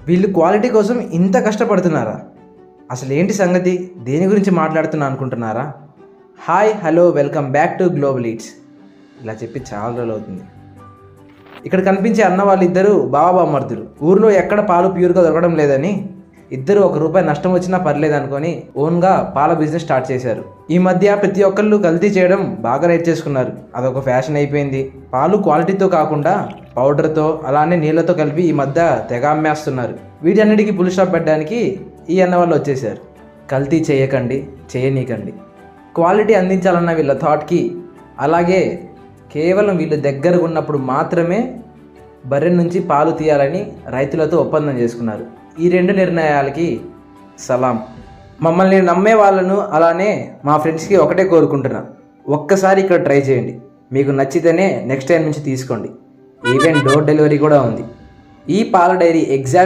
వీళ్ళు క్వాలిటీ కోసం ఇంత కష్టపడుతున్నారా? అసలు ఏంటి సంగతి, దేని గురించి మాట్లాడుతున్నా అనుకుంటున్నారా? Hi hello welcome back to global eats. ఇలా చెప్పి చాలా రోజులు అవుతుంది. ఇక్కడ కనిపించే అన్న వాళ్ళిద్దరూ బావబామర్దులు. ఊర్లో ఎక్కడ పాలు ప్యూర్గా దొరకడం లేదని ఇద్దరు ₹1 నష్టం వచ్చినా పర్లేదు అనుకొని ఓన్గా పాల బిజినెస్ స్టార్ట్ చేశారు. ఈ మధ్య ప్రతి ఒక్కళ్ళు కల్తీ చేయడం బాగా నేర్చేసుకున్నారు. అదొక ఫ్యాషన్ అయిపోయింది. పాలు క్వాలిటీతో కాకుండా పౌడర్తో అలానే నీళ్ళతో కలిపి ఈ మధ్య తెగ అమ్మేస్తున్నారు. వీటన్నిటికీ ఫుల్ స్టాప్ పెట్టడానికి ఈ అన్న వాళ్ళు వచ్చేసారు. కల్తీ చేయకండి, చేయనీకండి. క్వాలిటీ అందించాలన్న వీళ్ళ థాట్కి, అలాగే కేవలం వీళ్ళు దగ్గరగా ఉన్నప్పుడు మాత్రమే బర్రె నుంచి పాలు తీయాలని రైతులతో ఒప్పందం చేసుకున్నారు. ఈ 2 నిర్ణయాలకి సలాం. మమ్మల్ని నమ్మే వాళ్ళను అలానే మా ఫ్రెండ్స్కి ఒకటే కోరుకుంటున్నా, ఒక్కసారి ఇక్కడ ట్రై చేయండి. మీకు నచ్చితేనే నెక్స్ట్ టైం నుంచి తీసుకోండి. ఈవెన్ డోర్ డెలివరీ కూడా ఉంది. ఈ పాల డైరీ ఎగ్జాక్ట్